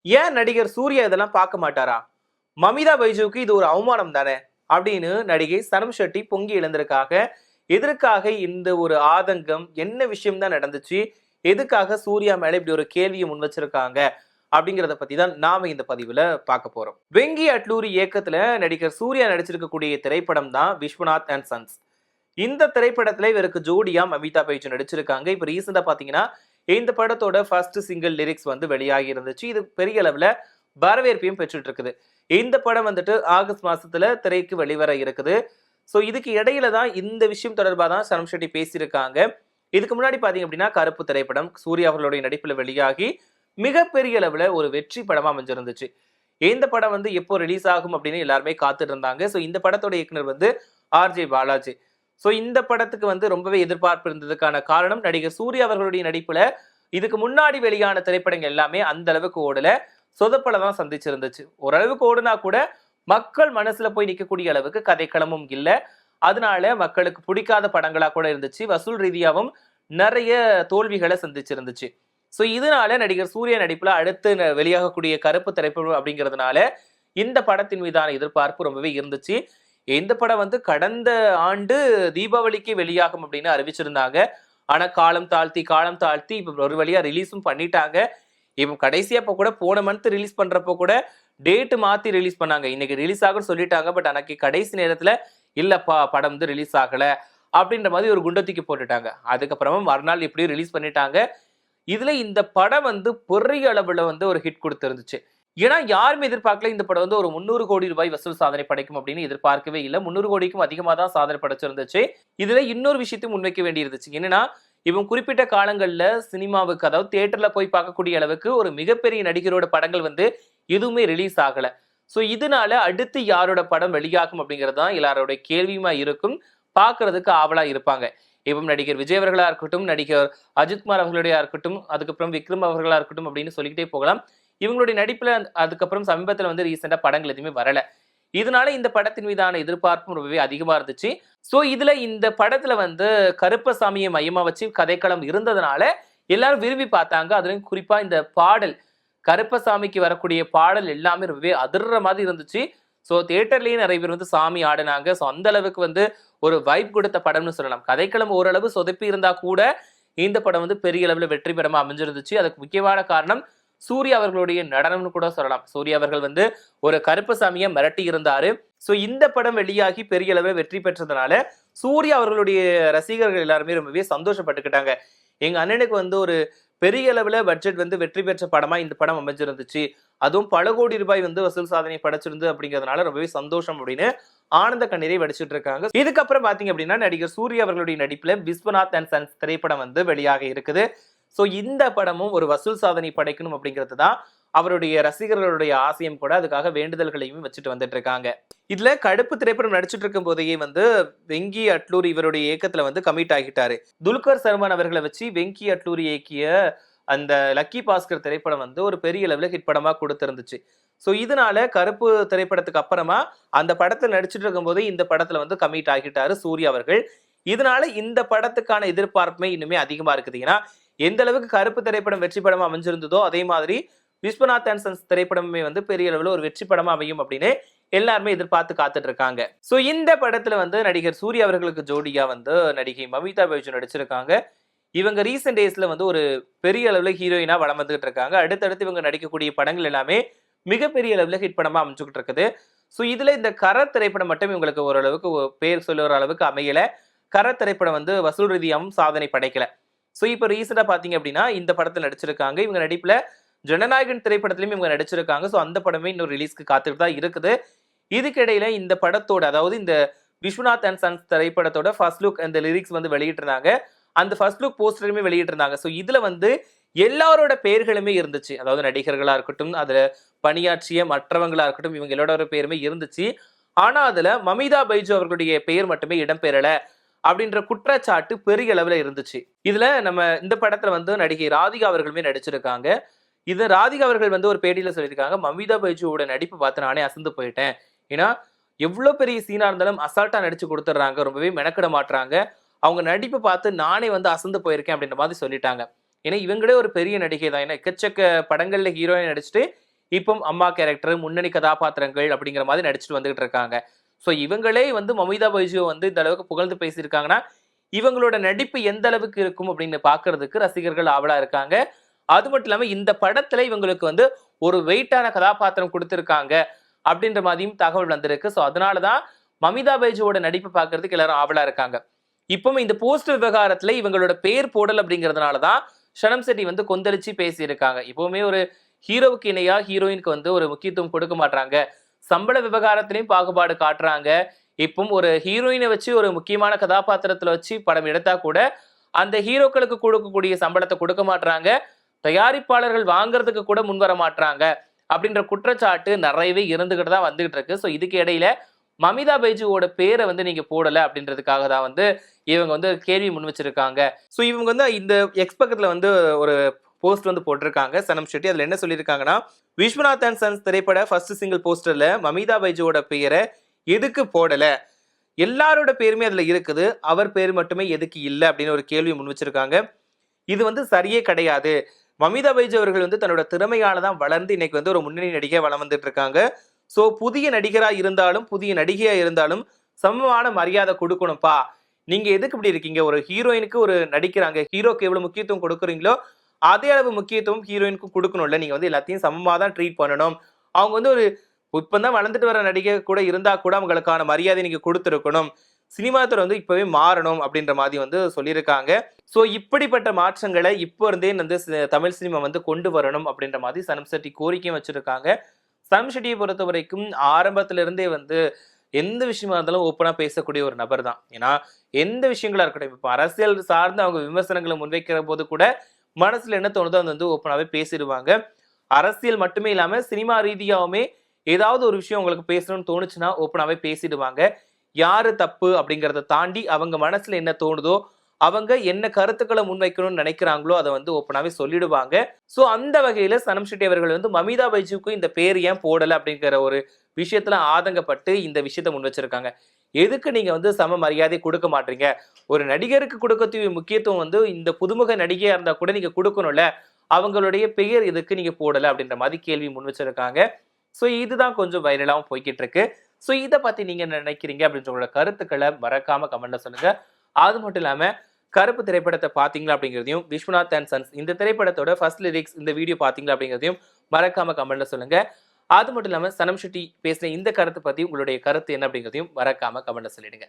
ஏன் நடிகர் சூர்யா இதெல்லாம் பார்க்க மாட்டாரா? மமிதா பைஜுவுக்கு இது ஒரு அவமானம் தானே அப்படின்னு நடிகை சனம் ஷெட்டி பொங்கி எழுந்திருக்காக. எதற்காக இந்த ஒரு ஆதங்கம், என்ன விஷயம் தான் நடந்துச்சு, எதுக்காக சூர்யா மேல இப்படி ஒரு கேள்வியை முன் வச்சிருக்காங்க அப்படிங்கிறத பத்தி தான் நாம இந்த பதிவுல பார்க்க போறோம். வெங்கி அட்லூரி இயக்கத்துல நடிகர் சூர்யா நடிச்சிருக்கக்கூடிய திரைப்படம் தான் விஸ்வநாத் அண்ட் சன்ஸ். இந்த திரைப்படத்துல இவருக்கு ஜோடியா மமிதா பைஜு நடிச்சிருக்காங்க. இப்ப ரீசெண்டா பாத்தீங்கன்னா இந்த படத்தோட ஃபர்ஸ்ட் சிங்கிள் லிரிக்ஸ் வந்து வெளியாகி இருந்துச்சு. இது பெரிய அளவுல வரவேற்பையும் பெற்றுட்டு இருக்குது. இந்த படம் வந்துட்டு ஆகஸ்ட் மாசத்துல திரைக்கு வெளிவர இருக்குது. ஸோ இதுக்கு இடையில தான் இந்த விஷயம் தொடர்பாக தான் சனம் ஷெட்டி பேசியிருக்காங்க. இதுக்கு முன்னாடி பாத்தீங்க அப்படின்னா கருப்பு திரைப்படம் சூர்யா அவர்களுடைய நடிப்புல வெளியாகி மிகப்பெரிய அளவுல ஒரு வெற்றி படமா அமைஞ்சிருந்துச்சு. இந்த படம் வந்து எப்போ ரிலீஸ் ஆகும் அப்படின்னு எல்லாருமே காத்துட்டு இருந்தாங்க. ஸோ இந்த படத்தோட இயக்குனர் வந்து ஆர்ஜே பாலாஜி. ஸோ இந்த படத்துக்கு வந்து ரொம்பவே எதிர்பார்ப்பு இருந்ததுக்கான காரணம் நடிகர் சூர்யா அவர்களுடைய நடிப்புல இதுக்கு முன்னாடி வெளியான திரைப்படங்கள் எல்லாமே அந்த அளவுக்கு ஓடல, சொதப்பல தான் சந்திச்சிருந்துச்சு. ஓரளவுக்கு ஓடுனா கூட மக்கள் மனசுல போய் நிற்கக்கூடிய அளவுக்கு கதைக்களமும் இல்லை. அதனால மக்களுக்கு பிடிக்காத படங்களா கூட இருந்துச்சு. வசூல் ரீதியாகவும் நிறைய தோல்விகளை சந்திச்சிருந்துச்சு. ஸோ இதனால நடிகர் சூர்யா நடிப்புல அடுத்து வெளியாகக்கூடிய கருப்பு திரைப்படம் அப்படிங்கிறதுனால இந்த படத்தின் மீதான எதிர்பார்ப்பு ரொம்பவே இருந்துச்சு. இந்த படம் வந்து கடந்த ஆண்டு தீபாவளிக்கு வெளியாகும் அப்படின்னு அறிவிச்சிருந்தாங்க. ஆனா காலம் தாழ்த்தி இப்ப ஒரு வழியா ரிலீஸும் பண்ணிட்டாங்க. இப்ப கடைசியா இப்ப கூட போன மந்த் ரிலீஸ் பண்றப்போ கூட டேட் மாத்தி ரிலீஸ் பண்ணாங்க. இன்னைக்கு ரிலீஸ் ஆகும்னு சொல்லிட்டாங்க. பட் அன்னைக்கு கடைசி நேரத்துல இல்லப்பா படம் வந்து ரிலீஸ் ஆகல அப்படின்ற மாதிரி ஒரு குண்டத்துக்கு போட்டுட்டாங்க. அதுக்கப்புறமா மறுநாள் இப்படியும் ரிலீஸ் பண்ணிட்டாங்க. இதுல இந்த படம் வந்து பெரிய அளவுல வந்து ஒரு ஹிட் கொடுத்திருந்துச்சு. ஏன்னா யாருமே எதிர்பார்க்கல இந்த படம் வந்து ஒரு 300 கோடி ரூபாய் வசூல் சாதனை படைக்கும் அப்படின்னு எதிர்பார்க்கவே இல்லை. 300 கோடிக்கும் அதிகமா தான் சாதனை படைச்சிருந்துச்சு. இதுல இன்னொரு விஷயத்தையும் முன்வைக்க வேண்டி இருந்துச்சு. என்னன்னா இவன் குறிப்பிட்ட காலங்கள்ல சினிமாவுக்கு, அதாவது தியேட்டர்ல போய் பார்க்கக்கூடிய அளவுக்கு ஒரு மிகப்பெரிய நடிகரோட படங்கள் வந்து எதுவுமே ரிலீஸ் ஆகல. சோ இதனால அடுத்து யாரோட படம் வெளியாகும் அப்படிங்கிறது தான் எல்லாரோட கேள்வியுமா இருக்கும். பார்க்கறதுக்கு ஆவலா இருப்பாங்க. இப்போ நடிகர் விஜய் அவர்களா இருக்கட்டும், நடிகர் அஜித்குமார் அவர்களுடைய இருக்கட்டும், அதுக்கப்புறம் விக்ரம் அவர்களா இருக்கட்டும் அப்படின்னு சொல்லிக்கிட்டே போகலாம். இவங்களுடைய நடிப்புல அதுக்கப்புறம் சமீபத்துல வந்து ரீசெண்டா படங்கள் எதுவுமே வரல. இதனால இந்த படத்தின் மீதான எதிர்பார்ப்பும் ரொம்பவே அதிகமா இருந்துச்சு. சோ இதுல இந்த படத்துல வந்து கருப்பசாமியை மையமா வச்சு கதைக்களம் இருந்ததுனால எல்லாரும் விரும்பி பார்த்தாங்க. அதுலயும் குறிப்பா இந்த பாடல், கருப்பசாமிக்கு வரக்கூடிய பாடல் எல்லாமே ரொம்பவே அதிர்ற மாதிரி இருந்துச்சு. சோ தியேட்டர்லயே நிறைய பேர் வந்து சாமி ஆடினாங்க. சோ அந்த அளவுக்கு வந்து ஒரு வைப் கொடுத்த படம்னு சொல்லலாம். கதைக்களம் ஓரளவு சொதப்பி இருந்தா கூட இந்த படம் வந்து பெரிய அளவுல வெற்றி படமா அமைஞ்சிருந்துச்சு. அதுக்கு முக்கியமான காரணம் சூர்யா அவர்களுடைய நடனம்னு கூட சொல்லலாம். சூர்யா அவர்கள் வந்து ஒரு கருப்பசாமியை மிரட்டி இருந்தாரு. சோ இந்த படம் வெளியாகி பெரிய அளவில் வெற்றி பெற்றதுனால சூர்யா அவர்களுடைய ரசிகர்கள் எல்லாருமே ரொம்பவே சந்தோஷப்பட்டுக்கிட்டாங்க. எங்க அண்ணனுக்கு வந்து ஒரு பெரிய அளவுல பட்ஜெட் வந்து வெற்றி பெற்ற படமா இந்த படம் அமைஞ்சிருந்துச்சு, அதுவும் பல கோடி ரூபாய் வந்து வசூல் சாதனை படைச்சிருந்து அப்படிங்கிறதுனால ரொம்பவே சந்தோஷம் அப்படின்னு ஆனந்த கண்ணீரை வடிச்சிட்டு இருக்காங்க. இதுக்கப்புறம் பாத்தீங்க அப்படின்னா நடிகர் சூர்யா அவர்களுடைய நடிப்புல விஸ்வநாத் அண்ட் சன்ஸ் திரைப்படம் வந்து வெளியாக இருக்குது. சோ இந்த படமும் ஒரு வசூல் சாதனை படைக்கணும் அப்படிங்கிறது தான் அவருடைய ரசிகர்களுடைய ஆசையும் கூட. அதுக்காக வேண்டுதல்களையும் வச்சுட்டு வந்துட்டு இருக்காங்க. இதுல கடுப்பு திரைப்படம் நடிச்சிட்டு இருக்கும் போதையே வந்து வெங்கி அட்லூரி இவருடைய இயக்கத்துல வந்து கமிட் ஆகிட்டாரு. துல்கர் சல்மான் அவர்களை வச்சு வெங்கி அட்லூரி இயக்கிய அந்த லக்கி பாஸ்கர் திரைப்படம் வந்து ஒரு பெரிய லெவலில் ஹிட் படமா கொடுத்திருந்துச்சு. ஸோ இதனால கருப்பு திரைப்படத்துக்கு அப்புறமா அந்த படத்துல நடிச்சிட்டு இருக்கும் போது இந்த படத்துல வந்து கமிட் ஆகிட்டாரு சூர்யா அவர்கள். இதனால இந்த படத்துக்கான எதிர்பார்ப்புமே இன்னுமே அதிகமா இருக்குது. ஏன்னா எந்த அளவுக்கு கருப்பு திரைப்படம் வெற்றி படமா அமைஞ்சிருந்ததோ அதே மாதிரி விஸ்வநாத் அண்ட் சன்ஸ் திரைப்படமே வந்து பெரிய அளவில் ஒரு வெற்றி படமா அமையும் அப்படின்னு எல்லாருமே எதிர்பார்த்து காத்துட்டு இருக்காங்க. சோ இந்த படத்துல வந்து நடிகர் சூர்யா அவர்களுக்கு ஜோடியா வந்து நடிகை மமிதா பைஜு நடிச்சிருக்காங்க. இவங்க ரீசெண்ட் டேஸ்ல வந்து ஒரு பெரிய அளவுல ஹீரோயினா வளம் வந்துகிட்டு இருக்காங்க. அடுத்தடுத்து இவங்க நடிக்கக்கூடிய படங்கள் எல்லாமே மிகப்பெரிய அளவுல ஹிட் படமா அமைச்சுக்கிட்டு இருக்குது. சோ இதுல இந்த கர திரைப்படம் மட்டும் இவங்களுக்கு ஓரளவுக்கு பேர் சொல்லுற அளவுக்கு அமையல. கர திரைப்படம் வந்து வசூல் ரீதியாகவும் சாதனை படைக்கல. சோ இப்ப ரீசெண்டா பாத்தீங்க அப்படின்னா இந்த படத்துல நடிச்சிருக்காங்க. இவங்க நடிப்புல ஜனநாயகன் திரைப்படத்திலையும் இவங்க நடிச்சிருக்காங்க. சோ அந்த படமே இன்னும் ரிலீஸ்க்கு காத்துட்டு தான் இருக்குது. இதுக்கிடையில இந்த படத்தோட, அதாவது இந்த விஸ்வநாத் அண்ட் சன்ஸ் திரைப்படத்தோட ஃபர்ஸ்ட் லுக் அந்த லிரிக்ஸ் வந்து வெளியிட்டிருந்தாங்க. அந்த ஃபர்ஸ்ட் லுக் போஸ்டருமே வெளியிட்டிருந்தாங்க. ஸோ இதுல வந்து எல்லாரோட பெயர்களுமே இருந்துச்சு. அதாவது நடிகர்களா இருக்கட்டும், அதுல பணியாற்றிய மற்றவங்களா இருக்கட்டும், இவங்க எல்லாரோட பேருமே இருந்துச்சு. ஆனா அதுல மமிதா பைஜு அவர்களுடைய பெயர் மட்டுமே இடம்பெறல அப்படின்ற குற்றச்சாட்டு பெரிய அளவுல இருந்துச்சு. இதுல நம்ம இந்த படத்துல வந்து நடிகை ராதிகா அவர்களுமே நடிச்சிருக்காங்க. இது ராதிகா அவர்கள் வந்து ஒரு பேட்டியில சொல்லியிருக்காங்க, மமிதா பைஜுவோட நடிப்பு பார்த்து நானே அசந்து போயிட்டேன். ஏன்னா எவ்வளவு பெரிய சீனா இருந்தாலும் அசால்ட்டா நடிச்சு கொடுத்துட்றாங்க, ரொம்பவே மெனக்கிட மாட்டுறாங்க. அவங்க நடிப்பு பார்த்து நானே வந்து அசந்து போயிருக்கேன் அப்படின்ற மாதிரி சொல்லிட்டாங்க. ஏன்னா இவங்களே ஒரு பெரிய நடிகை தான். ஏன்னா எக்கச்சக்க படங்கள்ல ஹீரோயின் நடிச்சுட்டு இப்போ அம்மா கேரக்டர், முன்னணி கதாபாத்திரங்கள் அப்படிங்கிற மாதிரி நடிச்சுட்டு வந்துகிட்டு இருக்காங்க. ஸோ இவங்களே வந்து மமிதா பைஜுவை வந்து இந்த அளவுக்கு புகழ்ந்து பேசியிருக்காங்கன்னா, இவங்களோட நடிப்பு எந்த அளவுக்கு இருக்கும் அப்படின்னு பார்க்கறதுக்கு ரசிகர்கள் ஆவலா இருக்காங்க. அது மட்டும் இல்லாம இந்த படத்துல இவங்களுக்கு வந்து ஒரு வெயிட்டான கதாபாத்திரம் கொடுத்திருக்காங்க அப்படின்ற மாதிரியும் தகவல் வந்திருக்கு. ஸோ அதனாலதான் மமிதா பைஜுவோட நடிப்பு பார்க்கறதுக்கு எல்லாரும் ஆவலா இருக்காங்க. இப்பவும் இந்த போஸ்டர் விவகாரத்துல இவங்களோட பேர் போடல் அப்படிங்கிறதுனாலதான் ஷனம் செட்டி வந்து கொந்தளிச்சு பேசியிருக்காங்க. இப்பவுமே ஒரு ஹீரோவுக்கு இணையா ஹீரோயினுக்கு வந்து ஒரு முக்கியத்துவம் கொடுக்க மாட்டாங்க. சம்பள விவகாரத்திலையும் பாகுபாடு காட்டுறாங்க. இப்போ ஒரு ஹீரோயினை வச்சு ஒரு முக்கியமான கதாபாத்திரத்துல வச்சு படம் எடுத்தா கூட அந்த ஹீரோக்களுக்கு கொடுக்கக்கூடிய சம்பளத்தை கொடுக்க மாட்டாங்க. தயாரிப்பாளர்கள் வாங்குறதுக்கு கூட முன்வர மாட்டாங்க அப்படின்ற குற்றச்சாட்டு நிறையவே இருந்துகிட்டு தான் வந்துகிட்டு இருக்கு. ஸோ இதுக்கு இடையில மமிதா பைஜுவோட பேரை வந்து நீங்க போடல அப்படின்றதுக்காக தான் வந்து இவங்க வந்து கேள்வி முன் வச்சிருக்காங்க. ஸோ இவங்க வந்து இந்த எக்ஸ் பக்கத்துல வந்து ஒரு போஸ்ட் வந்து போட்டிருக்காங்க சனம் ஷெட்டி. அதுல என்ன சொல்லியிருக்காங்கன்னா, விஸ்வநாத் அண்ட் சன்ஸ் திரைப்பட ஃபர்ஸ்ட் சிங்கிள் போஸ்டர்ல மமிதா பைஜுவோட பெயரை எதுக்கு போடல, எல்லாரோட பேருமே அதுல இருக்குது, அவர் பேர் மட்டுமே எதுக்கு இல்லை அப்படின்னு ஒரு கேள்வி முன் வச்சிருக்காங்க. இது வந்து சரியே கிடையாது. மமிதா பைஜு அவர்கள் வந்து தன்னோட திறமையால தான் வளர்ந்து இன்னைக்கு வந்து ஒரு முன்னணி நடிகை வளம் வந்துட்டு இருக்காங்க. ஸோ புதிய நடிகரா இருந்தாலும் புதிய நடிகையா இருந்தாலும் சமமான மரியாதை கொடுக்கணும்ப்பா. நீங்க எதுக்கு இப்படி இருக்கீங்க? ஒரு ஹீரோயினுக்கு ஒரு நடிக்கிறாங்க, ஹீரோக்கு எவ்வளவு முக்கியத்துவம் கொடுக்குறீங்களோ அதே அளவு முக்கியத்துவம் ஹீரோயினுக்கும் கொடுக்கணும்ல. நீங்க வந்து எல்லாத்தையும் சமமா தான் ட்ரீட் பண்ணணும். அவங்க வந்து ஒரு இப்பதான் வளர்ந்துட்டு வர நடிகை கூட இருந்தா கூட அவங்களுக்கான மரியாதை நீங்க கொடுத்துருக்கணும். சினிமா துறை வந்து இப்பவே மாறணும் அப்படின்ற மாதிரி வந்து சொல்லியிருக்காங்க. ஸோ இப்படிப்பட்ட மாற்றங்களை இப்போ இருந்தே வந்து தமிழ் சினிமா வந்து கொண்டு வரணும் அப்படின்ற மாதிரி சனம் ஷெட்டி கோரிக்கையும் வச்சிருக்காங்க. சனம் ஷெட்டியை பொறுத்த வரைக்கும் ஆரம்பத்துல இருந்தே வந்து எந்த விஷயமா இருந்தாலும் ஓப்பனா பேசக்கூடிய ஒரு நபர் தான். ஏன்னா எந்த விஷயங்களா இருக்கட்டும், இப்போ அரசியல் சார்ந்து அவங்க விமர்சனங்களை முன்வைக்கிற போது கூட மனசுல என்ன தோணுதோ அது வந்து ஓப்பனாவே பேசிடுவாங்க. அரசியல் மட்டுமே இல்லாம சினிமா ரீதியாவுமே ஏதாவது ஒரு விஷயம் உங்களுக்கு பேசணும்னு தோணுச்சுன்னா ஓப்பனாவே பேசிடுவாங்க. யாரு தப்பு அப்படிங்கிறத தாண்டி அவங்க மனசுல என்ன தோணுதோ, அவங்க என்ன கருத்துக்களை முன்வைக்கணும்னு நினைக்கிறாங்களோ அதை வந்து ஓப்பனாவே சொல்லிடுவாங்க. ஸோ அந்த வகையில சனம் ஷெட்டி அவர்கள் வந்து மமிதா பைஜுக்கும் இந்த பேர் ஏன் போடல அப்படிங்கிற ஒரு விஷயத்துல ஆதங்கப்பட்டு இந்த விஷயத்த முன் வச்சிருக்காங்க. எதுக்கு நீங்க வந்து சம மரியாதை கொடுக்க மாட்டீங்க? ஒரு நடிகருக்கு கொடுக்கக்கூடிய முக்கியத்துவம் வந்து இந்த புதுமுக நடிகையா இருந்தா கூட நீங்க கொடுக்கணும்ல, அவங்களுடைய பெயர் எதுக்கு நீங்க போடல அப்படின்ற மாதிரி கேள்வி முன் வச்சிருக்காங்க. ஸோ இதுதான் கொஞ்சம் வைரலாவும் போய்கிட்டு இருக்கு. ஸோ இதை பத்தி நீங்க என்ன நினைக்கிறீங்க அப்படின்ற உங்களோட கருத்துக்களை மறக்காம கமெண்ட்ல சொல்லுங்க. அது மட்டும் இல்லாம கருப்பு திரைப்படத்தை பாத்தீங்களா அப்படிங்கிறதையும், விஸ்வநாத் அண்ட் சன்ஸ் இந்த திரைப்படத்தோட ஃபர்ஸ்ட் லிரிக்ஸ் இந்த வீடியோ பாத்தீங்களா அப்படிங்கிறதையும் மறக்காம கமெண்ட்ல சொல்லுங்க. அது மட்டும் இல்லாம சனம் ஷெட்டி பேசின இந்த கருத்தை பத்தி உங்களுடைய கருத்து என்ன அப்படிங்கிறதையும் மறக்காம கமெண்ட்ல சொல்லிடுங்க.